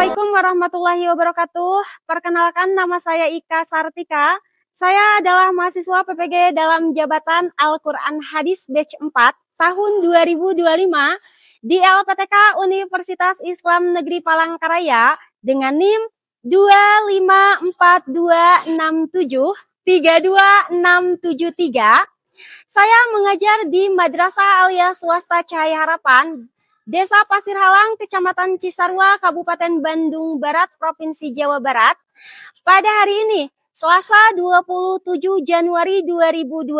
Assalamualaikum warahmatullahi wabarakatuh. Perkenalkan, nama saya Ika Sartika. Saya adalah mahasiswa PPG dalam Jabatan Al-Quran Hadis Batch 4 tahun 2025 di LPTK Universitas Islam Negeri Palangkaraya dengan NIM 25426732673. Saya mengajar di Madrasah Aliyah Swasta Cahaya Harapan, Desa Pasir Halang, Kecamatan Cisarua, Kabupaten Bandung Barat, Provinsi Jawa Barat. Pada hari ini, Selasa 27 Januari 2026,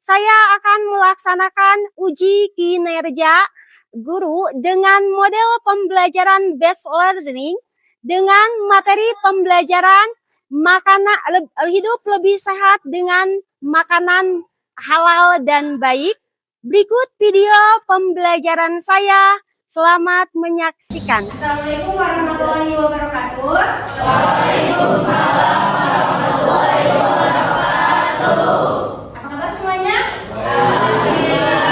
saya akan melaksanakan uji kinerja guru dengan model pembelajaran based learning dengan materi pembelajaran makanan hidup lebih sehat dengan makanan halal dan baik. Berikut video pembelajaran saya. Selamat menyaksikan. Assalamualaikum warahmatullahi wabarakatuh. Waalaikumsalam warahmatullahi wabarakatuh. Apa kabar semuanya? Alhamdulillah.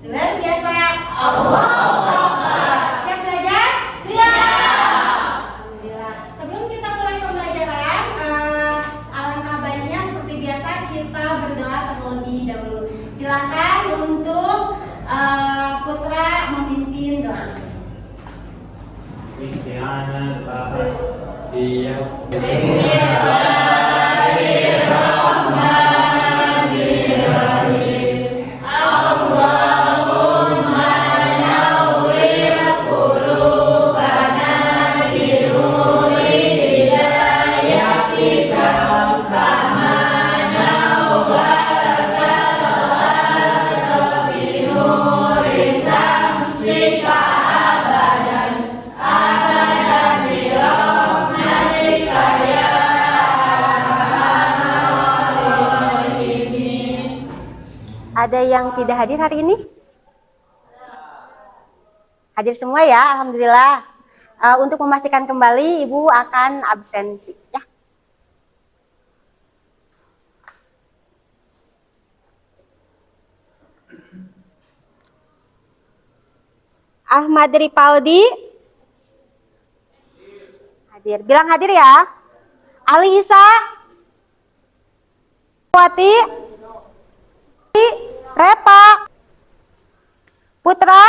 Luar biasa. Allah. Siap belajar? Siap. Alhamdulillah. Sebelum kita mulai pembelajaran, alangkah baiknya seperti biasa kita berdoa terlebih dahulu. Silakan untuk Putra memimpin doa. Bismillahirrahmanirrahim. Allahumma nawwir qulubana binuri hidayatika kama Ada yang tidak hadir hari ini? Hadir semua ya, alhamdulillah. Untuk memastikan kembali, Ibu akan absensi ya. Ahmad Ripaldi hadir. Bilang hadir ya. Ali Isa Wati Repa Putra.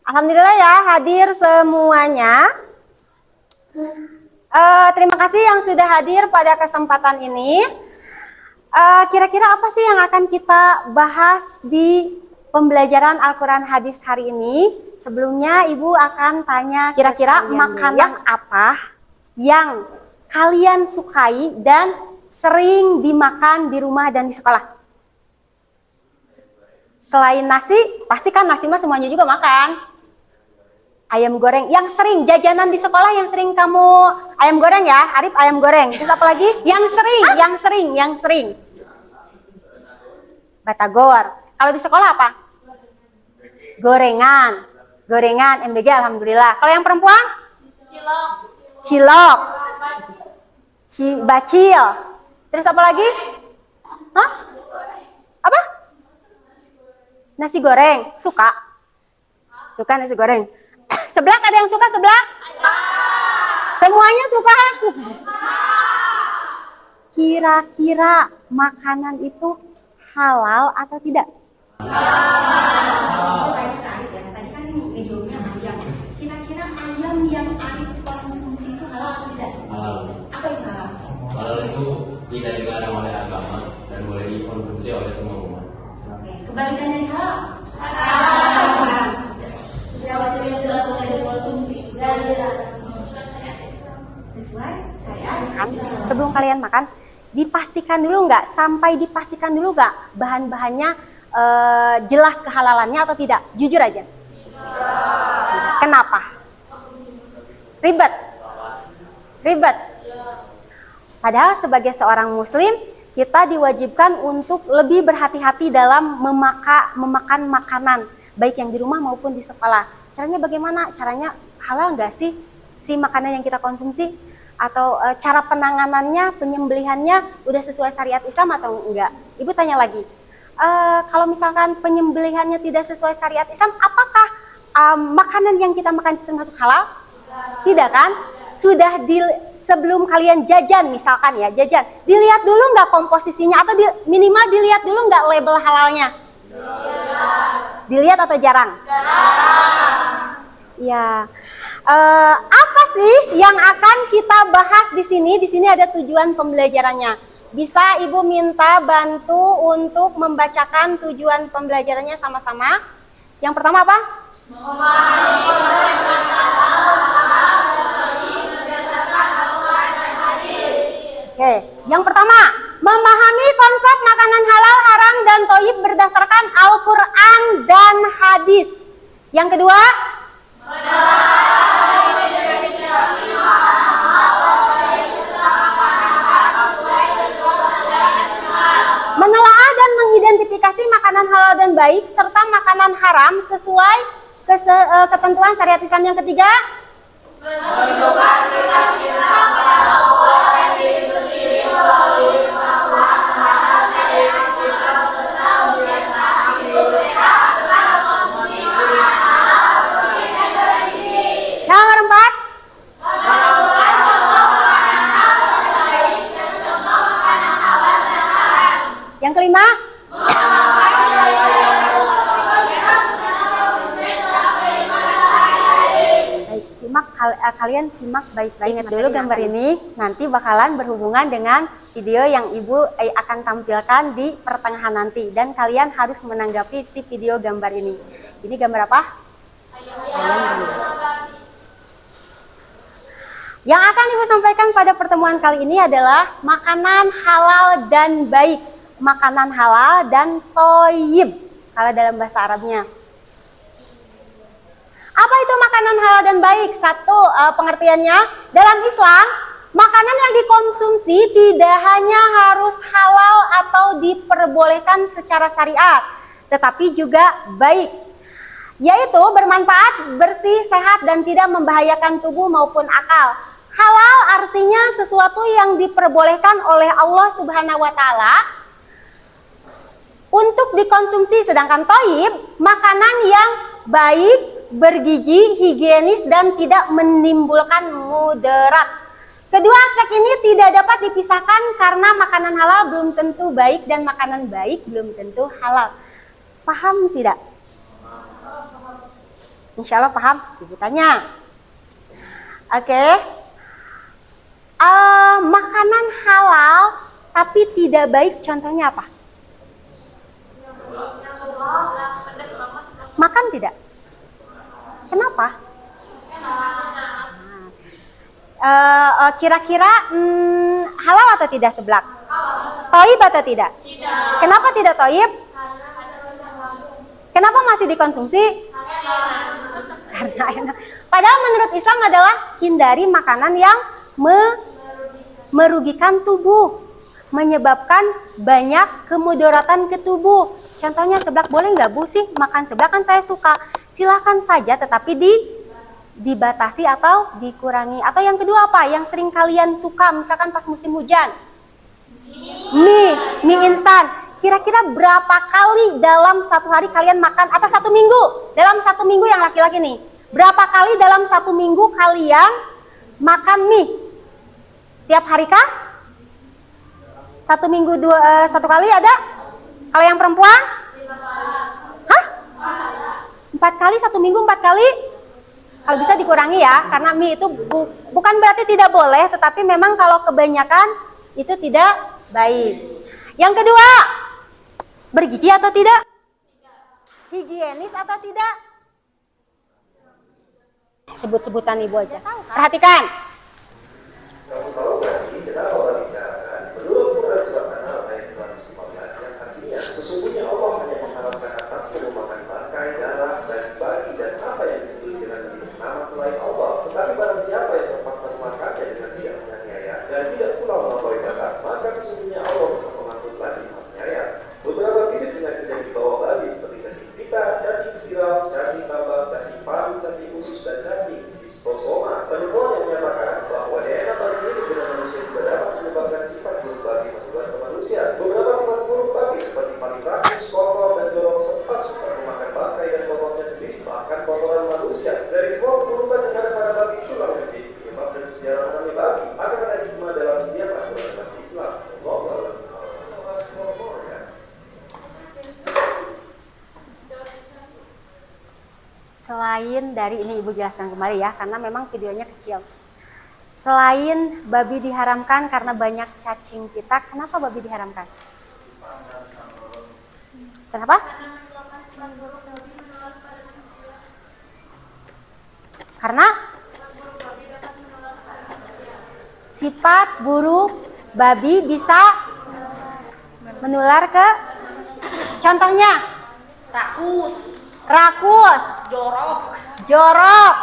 Alhamdulillah ya, hadir semuanya. Terima kasih yang sudah hadir pada kesempatan ini. Kira-kira apa sih yang akan kita bahas di pembelajaran Al-Quran Hadis hari ini? Sebelumnya Ibu akan tanya kira-kira makanan apa yang kalian sukai dan sering dimakan di rumah dan di sekolah? Selain nasi, pasti kan nasi mah semuanya juga makan. Ayam goreng, yang sering jajanan di sekolah yang sering kamu, ayam goreng ya, Arif ayam goreng. Terus apa lagi? Yang sering. Batagor. Kalau di sekolah apa? Gorengan, MBG alhamdulillah. Kalau yang perempuan? Cilok. Bacil. Terus apa lagi? Hah? Apa? Nasi goreng. Suka nasi goreng. Seblak, ada yang suka seblak? Semuanya suka? Kira-kira makanan itu halal atau tidak? Tadi kan jawabnya ayam. Kira-kira ayam yang Arif konsumsi itu halal atau tidak? Halal. Apa itu halal? Halal itu tidak dilarang oleh agama dan boleh dikonsumsi oleh semua umat. Oke. Kebalikan dari halal? Sesuai syariat. Sebelum kalian makan, dipastikan dulu nggak? Sampai dipastikan dulu nggak bahan-bahannya jelas kehalalannya atau tidak? Jujur aja. Kenapa? Ribet. Padahal sebagai seorang muslim, kita diwajibkan untuk lebih berhati-hati dalam memakan makanan, baik yang di rumah maupun di sekolah. Caranya bagaimana? Caranya halal nggak sih si makanan yang kita konsumsi? Atau cara penanganannya, penyembelihannya udah sesuai syariat Islam atau enggak? Ibu tanya lagi, kalau misalkan penyembelihannya tidak sesuai syariat Islam, apakah makanan yang kita makan itu termasuk halal? Tidak kan? Sudah sebelum kalian jajan misalkan ya, jajan, dilihat dulu nggak komposisinya atau minimal dilihat dulu nggak label halalnya? Dilihat atau jarang? Ya. Apa sih yang akan kita bahas di sini? Di sini ada tujuan pembelajarannya. Bisa Ibu minta bantu untuk membacakan tujuan pembelajarannya sama-sama. Yang pertama apa? Memahami konsep Oke, yang pertama, memahami konsep makanan halal, haram, dan thayyib berdasarkan Al-Quran dan hadis. Yang kedua, menelaah dan mengidentifikasi makanan halal dan baik serta makanan haram sesuai ketentuan syariat Islam. Yang ketiga, menunjukkan sikap cinta kepada Allah dan diri sendiri melalui pengetahuan tentang syariat Islam serta kebiasaan hidup sehat dengan mengkonsumsi makanan halal bersih dan bergizi. Nomor 4, menemukan contoh makanan halal dan baik dan contoh makanan halal dan haram. Yang kelima, kalian simak baik-baik. Ingat dulu gambar ini nanti bakalan berhubungan dengan video yang Ibu akan tampilkan di pertengahan nanti, dan kalian harus menanggapi si video gambar ini. Ini gambar apa? Ayam. Yang akan Ibu sampaikan pada pertemuan kali ini adalah makanan halal dan baik, makanan halal dan thayyib kalau dalam bahasa Arabnya. Apa itu makanan halal dan baik? Satu, pengertiannya, dalam Islam, makanan yang dikonsumsi tidak hanya harus halal atau diperbolehkan secara syariat, tetapi juga baik, yaitu bermanfaat, bersih, sehat, dan tidak membahayakan tubuh maupun akal. Halal artinya sesuatu yang diperbolehkan oleh Allah Subhanahu wa Ta'ala untuk dikonsumsi, sedangkan thayyib, makanan yang baik, bergizi, higienis, dan tidak menimbulkan mudarat. Kedua aspek ini tidak dapat dipisahkan karena makanan halal belum tentu baik dan makanan baik belum tentu halal. Paham tidak? Insya Allah paham. Ibu tanya. Oke. Makanan halal tapi tidak baik contohnya apa? Makan tidak? Kenapa? Kira-kira halal atau tidak seblak? Thayyib atau tidak? Tidak. Kenapa tidak thayyib? Kenapa masih dikonsumsi? Karena enak. Padahal menurut Islam adalah hindari makanan yang merugikan tubuh, menyebabkan banyak kemudaratan ke tubuh. Contohnya seblak, boleh nggak Bu sih makan seblak? Kan saya suka. Silakan saja, tetapi dibatasi atau dikurangi. Atau yang kedua apa? Yang sering kalian suka, misalkan pas musim hujan, mie instan. Kira-kira berapa kali dalam satu hari kalian makan, atau satu minggu? Dalam satu minggu yang laki-laki nih, berapa kali dalam satu minggu kalian makan mie? Tiap hari kah? Satu minggu satu kali ada? Kalau yang perempuan? 4 kali, satu minggu 4 kali. Kalau bisa dikurangi ya, karena mie itu bukan berarti tidak boleh, tetapi memang kalau kebanyakan itu tidak baik. Yang kedua, bergizi atau tidak? Higienis atau tidak? Sebut-sebutan Ibu aja. Perhatikan. Sesungguhnya Allah hanya mengharapkan atas memakan bangkai, darah, dan bagi dan apa yang disebut dengan nama selain Allah. Tetapi barang siapa yang terpaksa memakannya dengan tidak menganiaya dan tidak pula melampaui batas, maka sesungguhnya Allah akan mengatur lagi menganiaya. Beberapa bibit penyakit yang dibawa babi seperti cacing pita, cacing viral, cacing tabak, cacing paru, cacing usus, dan cacing schistosoma. Penemuan yang menyatakan bahwa DNA babi ini pada manusia juga dapat menyebabkan sifat buruk babi menular ke manusia. Beberapa sifat buruk babi seperti paling rakus, kotor, dan jorok sempat suka memakan bangkai dan kotornya sendiri. Bahkan kotoran memutuskan dari semua perubahan yang ada pada bab itulah yang menyebabkan sejarah namanya babi. Akan ada hikmah dalam setiap aturan umat Islam. Allah ya. Selain dari ini Ibu jelaskan kembali ya, karena memang videonya kecil. Selain babi diharamkan karena banyak cacing pita, kenapa babi diharamkan? Kenapa? Karena sifat buruk babi bisa menular ke, contohnya rakus, jorok,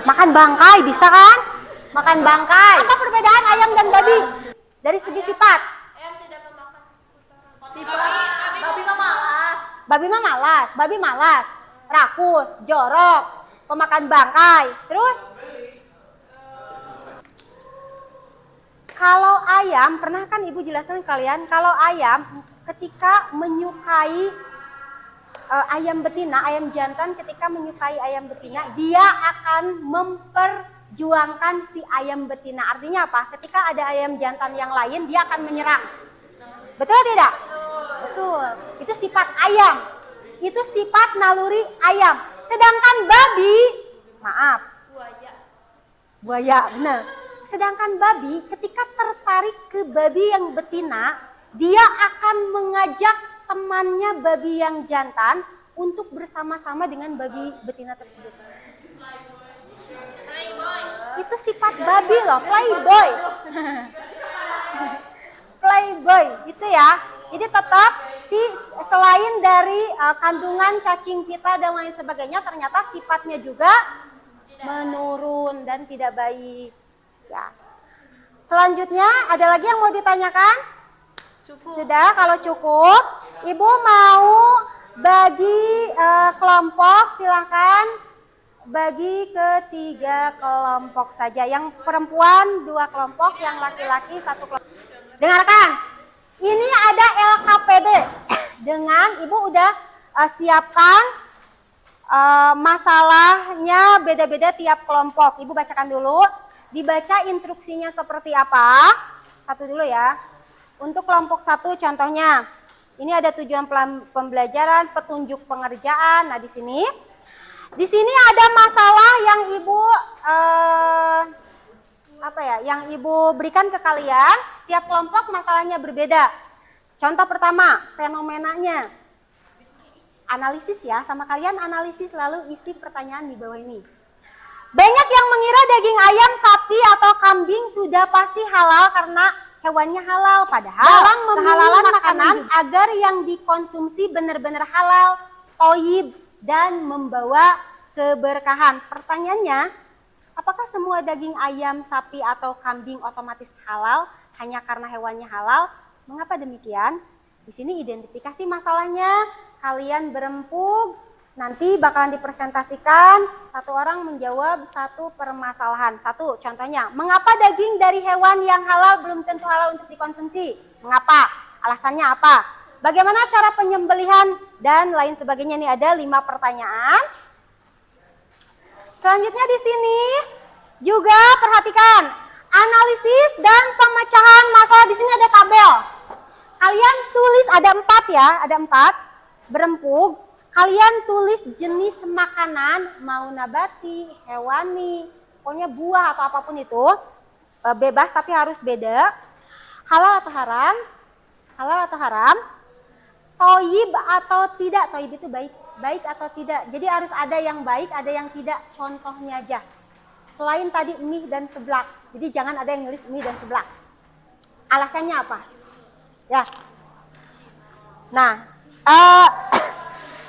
makan bangkai bisa kan? Makan bangkai. Apa perbedaan ayam dan babi dari segi sifat? Babi malas, rakus, jorok, pemakan bangkai. Terus kalau ayam, pernah kan Ibu jelaskan ke kalian, kalau ayam ketika menyukai ayam betina, ayam jantan ketika menyukai ayam betina, dia akan memperjuangkan si ayam betina. Artinya apa? Ketika ada ayam jantan yang lain, dia akan menyerang. Betul tidak? Betul. Itu sifat ayam. Itu sifat naluri ayam. Sedangkan babi, maaf, buaya, benar. Sedangkan babi ketika tertarik ke babi yang betina, dia akan mengajak temannya babi yang jantan untuk bersama-sama dengan babi betina tersebut. Itu sifat babi loh, playboy. Playboy, itu ya. Jadi tetap selain dari kandungan cacing pita dan lain sebagainya, ternyata sifatnya juga menurun dan tidak baik. Ya. Selanjutnya ada lagi yang mau ditanyakan? Cukup. Sudah, kalau cukup, Ibu mau bagi kelompok, silakan bagi ke 3 kelompok saja. Yang perempuan 2 kelompok, yang laki-laki 1 kelompok. Dengarkan, ini ada LKPD. Dengan Ibu udah siapkan masalahnya beda-beda tiap kelompok. Ibu bacakan dulu. Dibaca instruksinya seperti apa. Satu dulu ya. Untuk kelompok 1 contohnya, ini ada tujuan pembelajaran, petunjuk pengerjaan. Nah di sini ada masalah yang Ibu yang Ibu berikan ke kalian. Tiap kelompok masalahnya berbeda. Contoh pertama, fenomenanya. Analisis ya, sama kalian analisis lalu isi pertanyaan di bawah ini. Banyak yang mengira daging ayam, sapi atau kambing sudah pasti halal karena hewannya halal. Padahal dalam kehalalan makanan agar yang dikonsumsi benar-benar halal, thayyib dan membawa keberkahan. Pertanyaannya, apakah semua daging ayam, sapi atau kambing otomatis halal hanya karena hewannya halal? Mengapa demikian? Di sini identifikasi masalahnya. Kalian berempuk, nanti bakalan dipresentasikan. Satu orang menjawab satu permasalahan. Satu, contohnya, mengapa daging dari hewan yang halal belum tentu halal untuk dikonsumsi? Mengapa? Alasannya apa? Bagaimana cara penyembelihan dan lain sebagainya. Ini ada 5 pertanyaan. Selanjutnya di sini juga perhatikan analisis dan pemecahan masalah. Di sini ada tabel. Kalian tulis, ada 4 ya, ada 4 berempuk. Kalian tulis jenis makanan, mau nabati, hewani, pokoknya buah atau apapun itu, bebas tapi harus beda. Halal atau haram? Halal atau haram? Thayyib atau tidak? Thayyib itu baik, baik atau tidak. Jadi harus ada yang baik, ada yang tidak. Contohnya aja. Selain tadi mie dan seblak. Jadi jangan ada yang nulis mie dan seblak. Alasannya apa? Ya. Nah,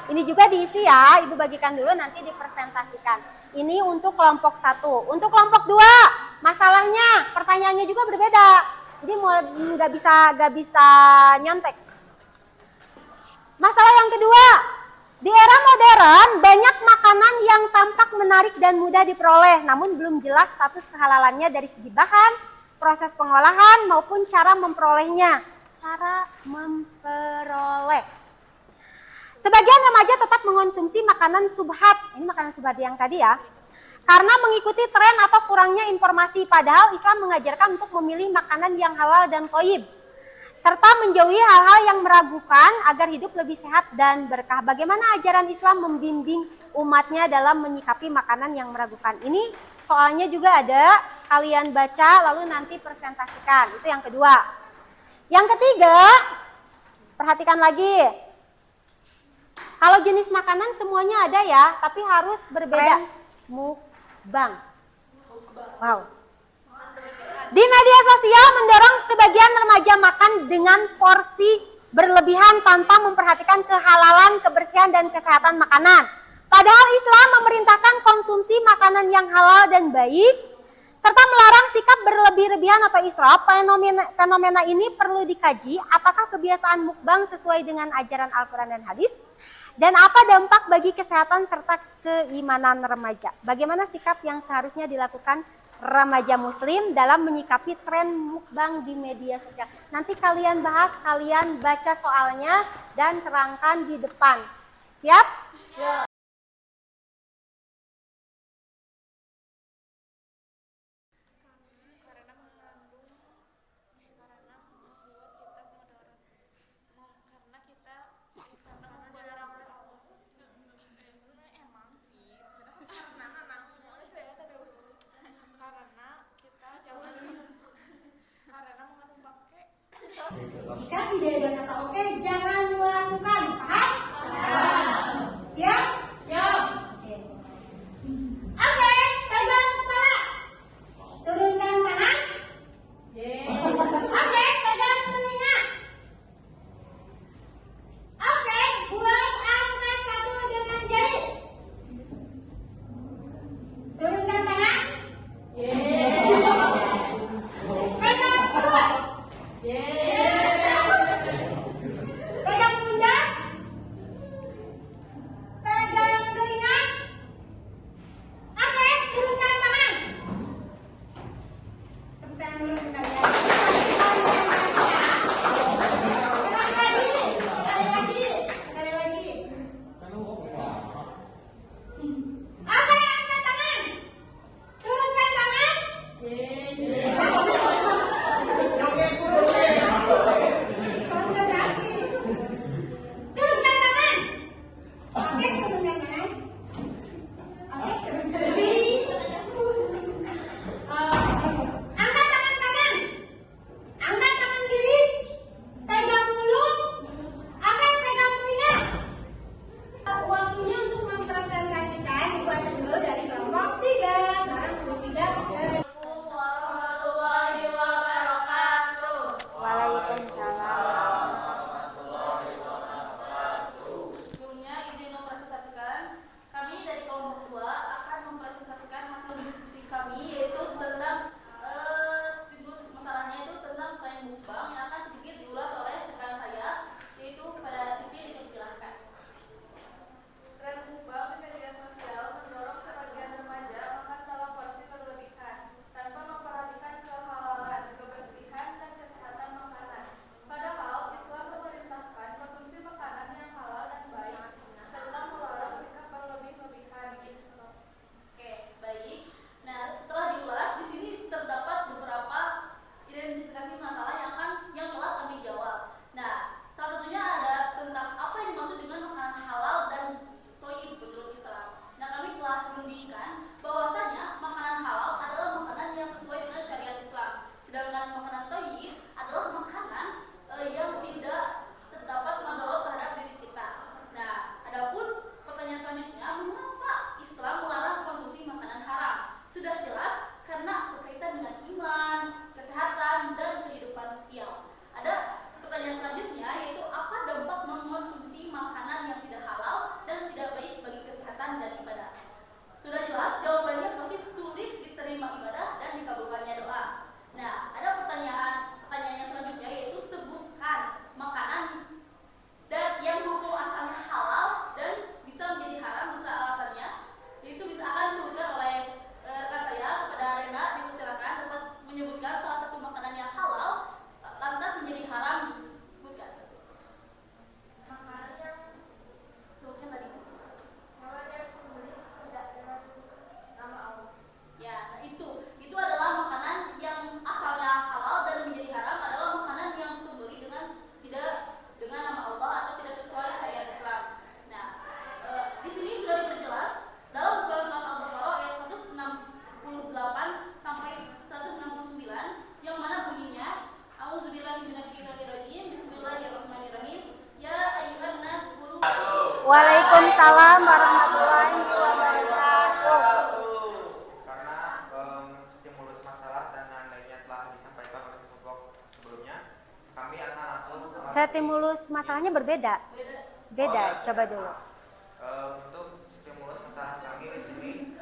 ini juga diisi ya. Ibu bagikan dulu nanti dipresentasikan. Ini untuk kelompok 1. Untuk kelompok 2, masalahnya, pertanyaannya juga berbeda. Jadi nggak bisa nyontek. Masalah yang kedua, di era modern banyak makanan yang tampak menarik dan mudah diperoleh, namun belum jelas status kehalalannya dari segi bahan, proses pengolahan maupun cara memperolehnya. Cara memperoleh. Sebagian remaja tetap mengonsumsi makanan subhat. Ini makanan subhat yang tadi ya. Karena mengikuti tren atau kurangnya informasi. Padahal Islam mengajarkan untuk memilih makanan yang halal dan thayyib. Serta menjauhi hal-hal yang meragukan agar hidup lebih sehat dan berkah. Bagaimana ajaran Islam membimbing umatnya dalam menyikapi makanan yang meragukan? Ini soalnya juga ada, kalian baca lalu nanti presentasikan. Itu yang kedua. Yang ketiga, perhatikan lagi. Kalau jenis makanan semuanya ada ya, tapi harus berbeda. Mukbang. Wow. Di media sosial mendorong sebagian remaja makan dengan porsi berlebihan tanpa memperhatikan kehalalan, kebersihan, dan kesehatan makanan. Padahal Islam memerintahkan konsumsi makanan yang halal dan baik, serta melarang sikap berlebih-lebihan atau israf. Fenomena ini perlu dikaji apakah kebiasaan mukbang sesuai dengan ajaran Al-Quran dan hadis, dan apa dampak bagi kesehatan serta keimanan remaja. Bagaimana sikap yang seharusnya dilakukan remaja muslim dalam menyikapi tren mukbang di media sosial. Nanti kalian bahas, kalian baca soalnya dan terangkan di depan. Siap? Siap. Jika tidak ada kata oke, jangan melakukan. Paham? Paham. Siap? Siap. Oke, pegang kepala. Turunkan tangan. Oke, pegang telinga. Oke, buat angka 1 dengan jari. Turunkan tangan. Pegang perut. Waalaikumsalam warahmatullahi wabarakatuh. Karena stimulus masalah dan lain-lainnya telah disampaikan oleh kelompok sebelumnya, kami akan langsung Stimulus masalahnya berbeda. Beda, coba dulu. untuk stimulus masalah kami di sini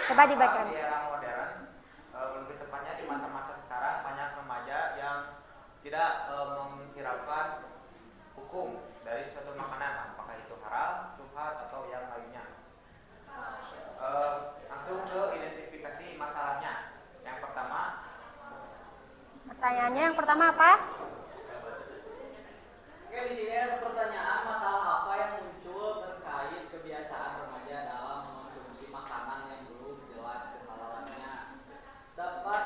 Coba dibacakan. di era modern, lebih tepatnya di masa-masa sekarang banyak remaja yang tidak menghiraukan hukum dari suatu makanan, apakah itu halal, syubhat atau yang lainnya. Langsung ke identifikasi masalahnya. Yang pertama, Pertanyaannya yang pertama apa? Oke, di sini ada pertanyaan masalah apa yang muncul terkait kebiasaan remaja dalam mengonsumsi makanan yang belum jelas kehalalannya dapat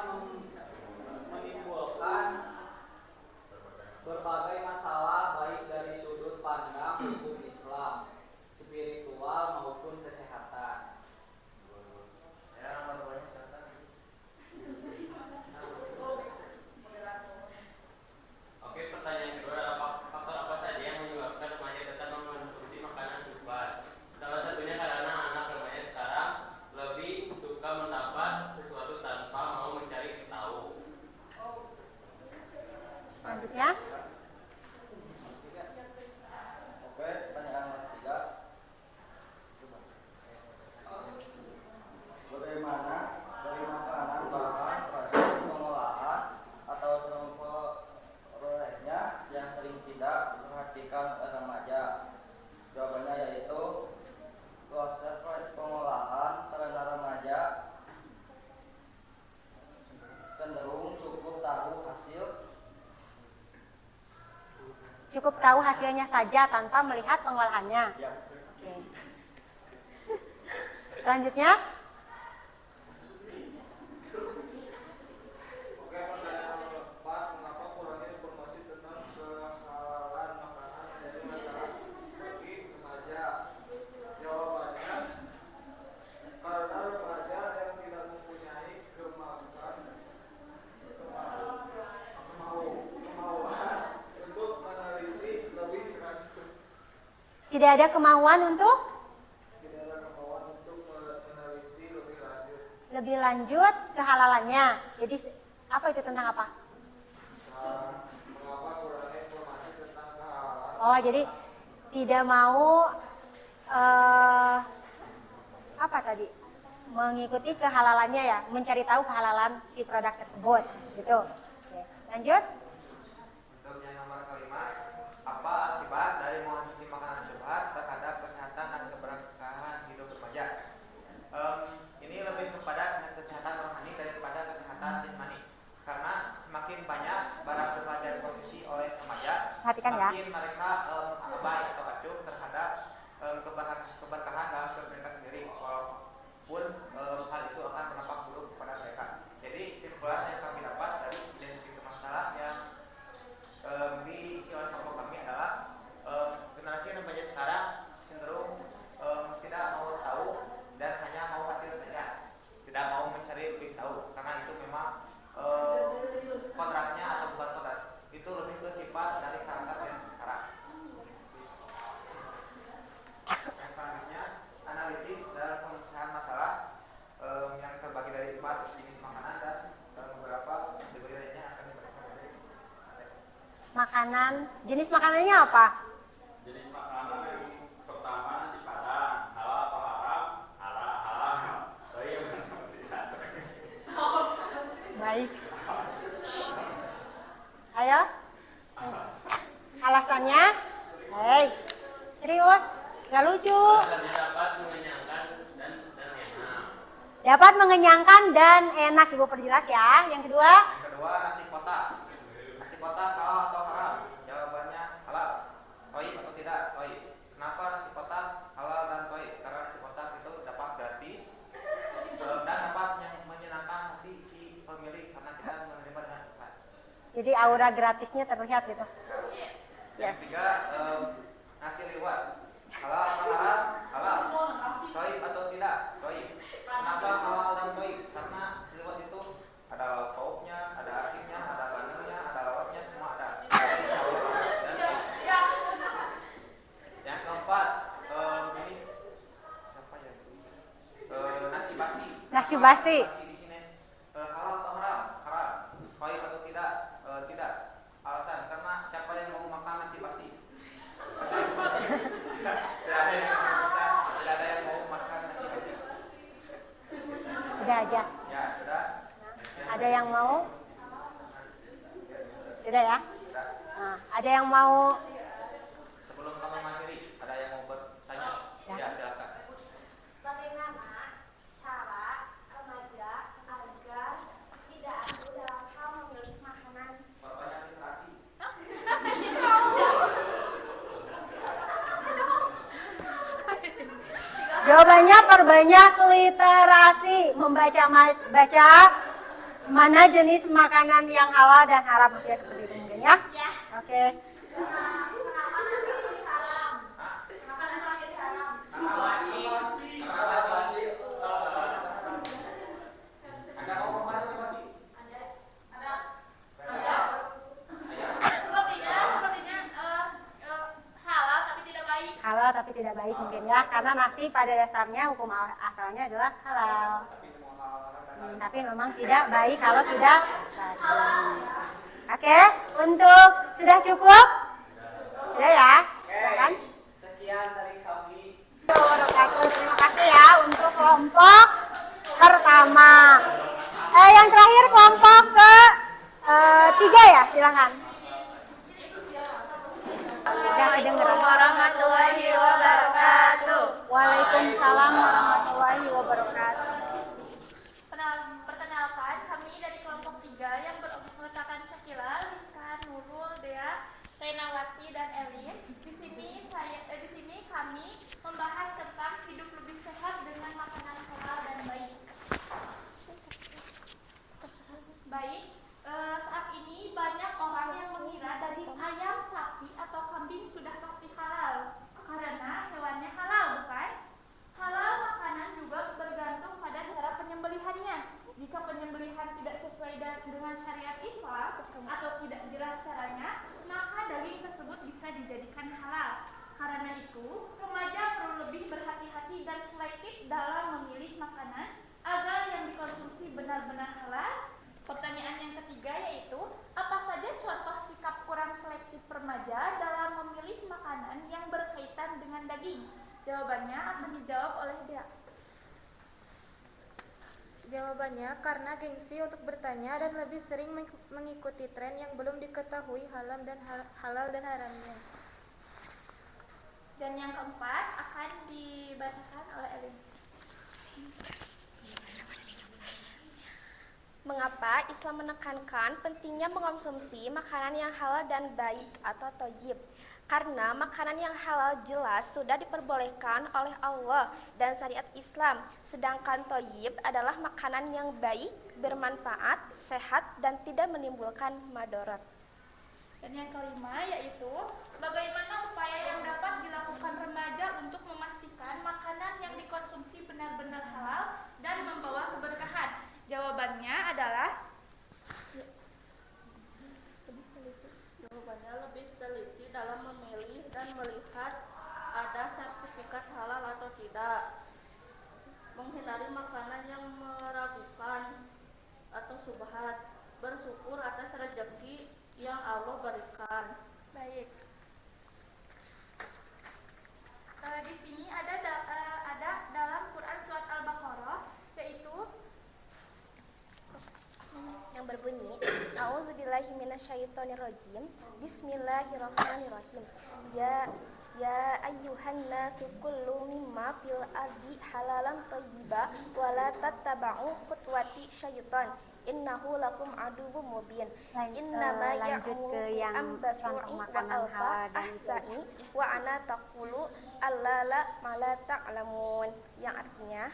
menimbulkan berbagai masalah baik dari sudut pandang hukum Islam, spiritual maupun kesehatan. ya nomor 2 silakan. Oke, pertanyaan kedua adalah faktor apa saja yang menyebabkan remaja tetap mengonsumsi makanan syubhat? Salah satunya karena anak remaja sekarang lebih suka mendapat sesuatu tanpa mau mencari tahu. Selanjutnya. Oke, pertanyaan nomor 3. Bagaimana dari makanan bahan proses pengolahan atau memperolehnya yang sering tidak diperhatikan oleh remaja? Jawabannya yaitu proses pengolahan karena remaja cenderung cukup tahu hasilnya saja tanpa melihat pengolahannya. ya. Oke. Selanjutnya. Oke, pertanyaan nomor 4, mengapa kurangnya informasi tentang kehalalan makanan menjadi masalah bagi remaja? Jawabannya, karena remaja yang tidak mempunyai kemauan untuk meneliti lebih keras, Tidak ada kemauan untuk tidak ada kemauan untuk meneliti lebih lanjut kehalalannya. Jadi apa itu tentang apa? mengapa kurangnya informasi tentang kehalalan. Oh, jadi tidak mau apa tadi? Mengikuti kehalalannya ya, mencari tahu kehalalan si produk tersebut, gitu. Oke, lanjut. Untuk yang nomor kelima, apa akibat dari mengonsumsi makanan syubhat terhadap kesehatan dan keberkahan hidup remaja? Ini lebih kepada kesehatan rohani daripada kesehatan jasmani. Karena semakin banyak barang syubhat yang dikonsumsi oleh remaja, Perhatikan ya. semakin mereka abai atau acuh terhadap keberkahan dalam hidup mereka sendiri, walaupun hal itu akan berdampak buruk kepada mereka. Jadi kesimpulan yang kami dapat dari identifikasi masalah yang diisi oleh kelompok kami adalah generasi remaja sekarang cenderung tidak mau tahu dan hanya mau hasil saja, tidak mau mencari lebih tahu, karena itu memang kodratnya atau bukan kodrat, itu lebih ke sifat dari karakter yang sekarang. Yang selanjutnya, analisis dan pemecahan masalah yang terbagi dari 4 jenis makanan dan beberapa kategori lainnya akan dibacakan oleh Asep. Makanan, jenis makanannya apa? Jenis makanan yang pertama nasi padang, halal atau haram? Halal, halal. Baik. Baik. Ayo. Alasannya? Hei, serius? Gak lucu. Alasannya dapat mengenyangkan dan enak. Dapat mengenyangkan dan enak, Ibu perjelas ya. Yang kedua, Yang kedua, nasi kotak. Nasi kotak halal atau haram? Jawabannya halal. Toib atau tidak? Toib. Kenapa nasi kotak halal dan toib? Karena nasi kotak itu dapat gratis dan dapat menyenangkan hati si pemilik karena kita menerima dengan ikhlas. jadi aura gratisnya terlihat gitu. Yang ketiga, nasi liwet. Halal atau haram? Halal. Toib atau tidak? Toib. Kenapa halal dan toib? Karena liwet itu ada lauk pauknya, ada asinnya, ada bandengnya, ada lawatnya, semua ada. Nasi basi. di sini halal atau haram? Haram. Baik atau tidak? Tidak. Alasan karena siapa yang mau makan nasi basi? Tidak ada yang bisa, tidak ada yang mau makan nasi basi. Udah aja. Ya, sudah. Ada yang mau? Sudah ya? Sudah. Nah, ada yang mau? Sebelum kami mengakhiri, ada yang mau bertanya? Ya, silakan. Bagaimana cara remaja agar tidak abu dalam hal memilih makanan? Pertanyaan literasi. Jawabannya perbanyak literasi, baca mana jenis makanan yang halal dan haram, maksudnya seperti itu mungkin ya. Ya. Oke. Kenapa nasi jadi haram? Kenapa nasi jadi haram? Anda mau makan nasi basi? Sepertinya halal tapi tidak baik. Halal tapi tidak baik mungkin ya, karena nasi pada dasarnya hukum asalnya adalah halal. Tapi memang tidak baik kalau sudah basi. Oke, untuk sudah cukup? Sudah ya? Silakan. Sekian dari kami. Terima kasih ya untuk kelompok pertama. Yang terakhir kelompok ke tiga ya, silakan. Yang kedengeran. Warahmatullahi wabarakatuh. Waalaikumsalam warahmatullahi wabarakatuh. Perkenalkan, kami dari kelompok 3 yang meletakkan Syakila, Rizka, Nurul, Dea, Renawati, dan Elin. Di sini kami membahas tentang hidup lebih sehat dengan makanan halal dan baik. Saat ini banyak orang yang mengira daging ayam, sapi, atau kambing sudah pasti halal karena hewannya halal, bukan? Halal makanan juga bergantung pada cara penyembelihannya. Jika penyembelihan tidak sesuai dengan syariat Islam atau tidak jelas caranya, maka daging tersebut bisa dijadikan halal. Karena itu, remaja perlu lebih berhati-hati dan selektif dalam memilih makanan agar yang dikonsumsi benar-benar halal. Pertanyaan yang ketiga yaitu, apa saja contoh sikap kurang selektif remaja dalam memilih makanan yang berkaitan dengan daging? Jawabannya akan dijawab oleh Dea. Jawabannya karena gengsi untuk bertanya dan lebih sering mengikuti tren yang belum diketahui halal dan haramnya. Dan yang keempat akan dibacakan oleh Elin. Mengapa Islam menekankan pentingnya mengonsumsi makanan yang halal dan baik atau thayyib? Karena makanan yang halal jelas sudah diperbolehkan oleh Allah dan syariat Islam, sedangkan thayyib adalah makanan yang baik, bermanfaat, sehat, dan tidak menimbulkan madarat. Dan yang kelima yaitu, bagaimana upaya yang dapat dilakukan remaja untuk memastikan makanan yang dikonsumsi benar-benar halal dan membawa keberkahan? Jawabannya adalah lebih teliti dalam memilih dan melihat ada sertifikat halal atau tidak, menghindari makanan yang meragukan atau subhat, bersyukur atas rezeki yang Allah berikan. baik. Di sini ada dalam Quran surat Al-Baqarah yaitu Yang berbunyi, A'udzubillahi minasyaitonirrajim. Bismillahirrahmanirrahim. Ya ayyuhan nasu kullu mimma fil ardi halalan thayyiba wa la tattaba'u khutuwati syaitan. Innahu lakum aduwwum mubin. Innama Lanjut ke yang ambasu'i contoh wa makanan alfa halal dan ahsani wa ana taqulu allala ma la ta'lamun. Yang artinya,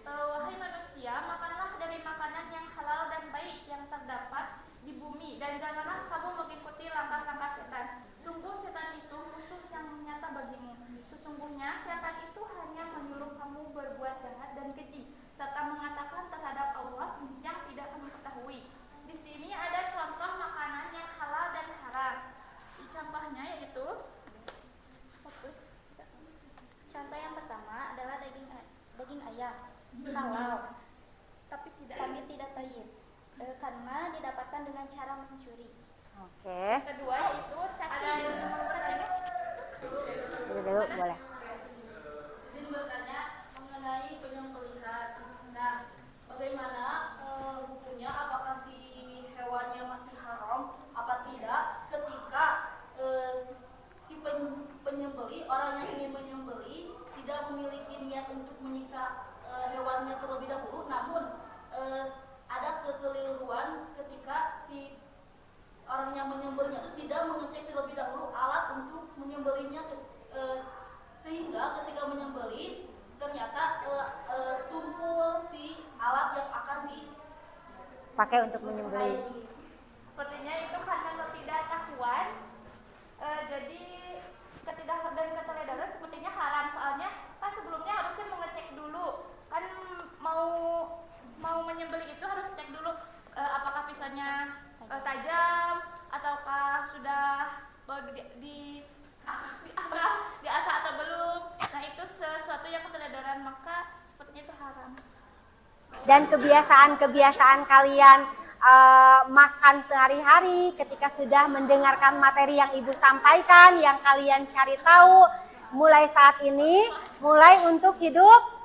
wahai manusia, makanlah dari makanan yang halal dan baik yang terdapat di bumi, dan janganlah kamu mengikuti langkah-langkah setan. Sungguh setan itu musuh yang nyata bagimu. Sesungguhnya setan itu hanya menyuruh kamu berbuat jahat dan keji, serta mengatakan terhadap Allah yang tidak kamu ketahui. Di sini ada contoh makanan yang halal dan haram. Contohnya yaitu, contoh yang pertama adalah daging ayam. Oke. Kedua yaitu cacing. Dulu boleh. Izin bertanya mengenai penyembelihan. Nah, bagaimana hukumnya? Apakah si hewannya masih haram? Apa tidak? Ketika si penyembeli, orang yang ingin menyembeli tidak memiliki niat untuk menyiksa hewannya terlebih dahulu, namun ada kekeliruan ketika si orang yang menyembelinya itu tidak mengecek terlebih dahulu alat untuk menyembelinya, sehingga ketika menyembeli ternyata tumpul si alat yang akan Pakai untuk menyembeli. Sepertinya itu karena ketidaktahuan. Jadi dari keteledoran sepertinya haram, soalnya kan sebelumnya harusnya mengecek dulu. Kan mau menyembeli itu harus cek dulu apakah pisahnya tajam ataukah sudah diasah atau belum. Nah, itu sesuatu yang keteledoran, maka sepertinya itu haram. Dan kebiasaan-kebiasaan kalian makan sehari-hari ketika sudah mendengarkan materi yang Ibu sampaikan, yang kalian cari tahu, mulai saat ini, mulai untuk hidup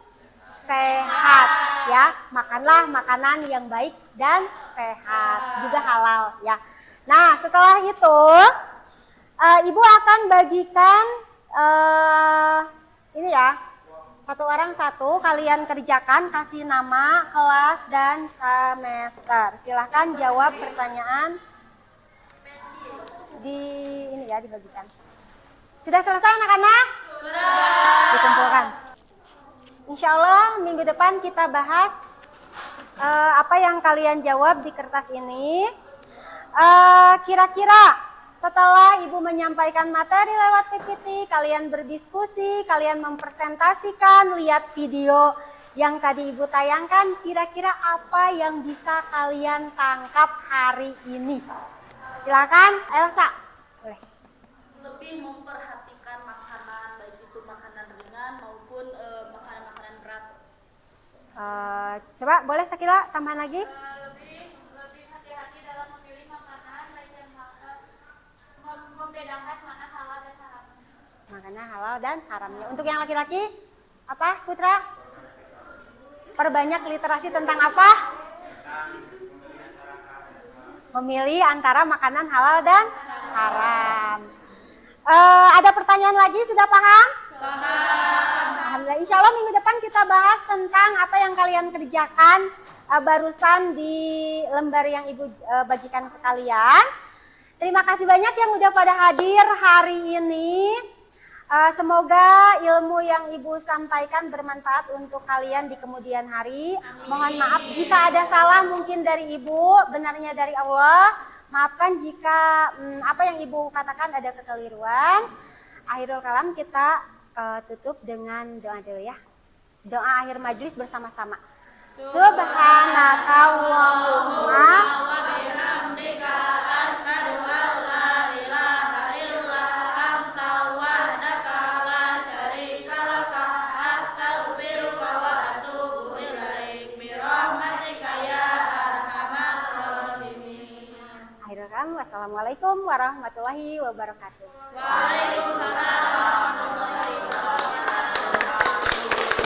sehat ya. Makanlah makanan yang baik dan sehat, juga halal ya. Nah, setelah itu Ibu akan bagikan ini ya, satu orang satu, kalian kerjakan, kasih nama, kelas, dan semester. Silahkan jawab pertanyaan di ini ya, dibagikan. Sudah selesai anak-anak? Sudah. Dikumpulkan. Insya Allah minggu depan kita bahas apa yang kalian jawab di kertas ini. Kira-kira setelah Ibu menyampaikan materi lewat PPT, kalian berdiskusi, kalian mempresentasikan, lihat video yang tadi Ibu tayangkan, kira-kira apa yang bisa kalian tangkap hari ini? Silakan, Elsa. Boleh. lebih memperhatikan makanan, baik itu makanan ringan maupun makanan-makanan berat. Coba boleh Sakila tambahan lagi? Lebih hati-hati dalam memilih makanan, baik yang membedakan mana halal dan haram. Makanan halal dan haramnya. Untuk yang laki-laki, apa Putra? Perbanyak literasi tentang apa? Memilih antara makanan halal dan haram. Ada pertanyaan lagi, sudah paham? Paham. Alhamdulillah. Insya Allah minggu depan kita bahas tentang apa yang kalian kerjakan barusan di lembar yang Ibu bagikan ke kalian. Terima kasih banyak yang udah pada hadir hari ini. Semoga ilmu yang Ibu sampaikan bermanfaat untuk kalian di kemudian hari. Mohon maaf jika ada salah mungkin dari Ibu, benarnya dari Allah. Maafkan jika apa yang Ibu katakan ada kekeliruan. Akhirul kalam kita tutup dengan doa dulu ya. Doa akhir majelis bersama-sama. Subhanakallahumma wa bihamdika asyhadu an la ilaha illa anta wahdaka la syarika laka astaghfiruka wa atubu ilaik bi rahmatika ya arhamar rahimin. Akhirul kalam, wassalamualaikum warahmatullahi wabarakatuh. Waalaikumsalam warahmatullahi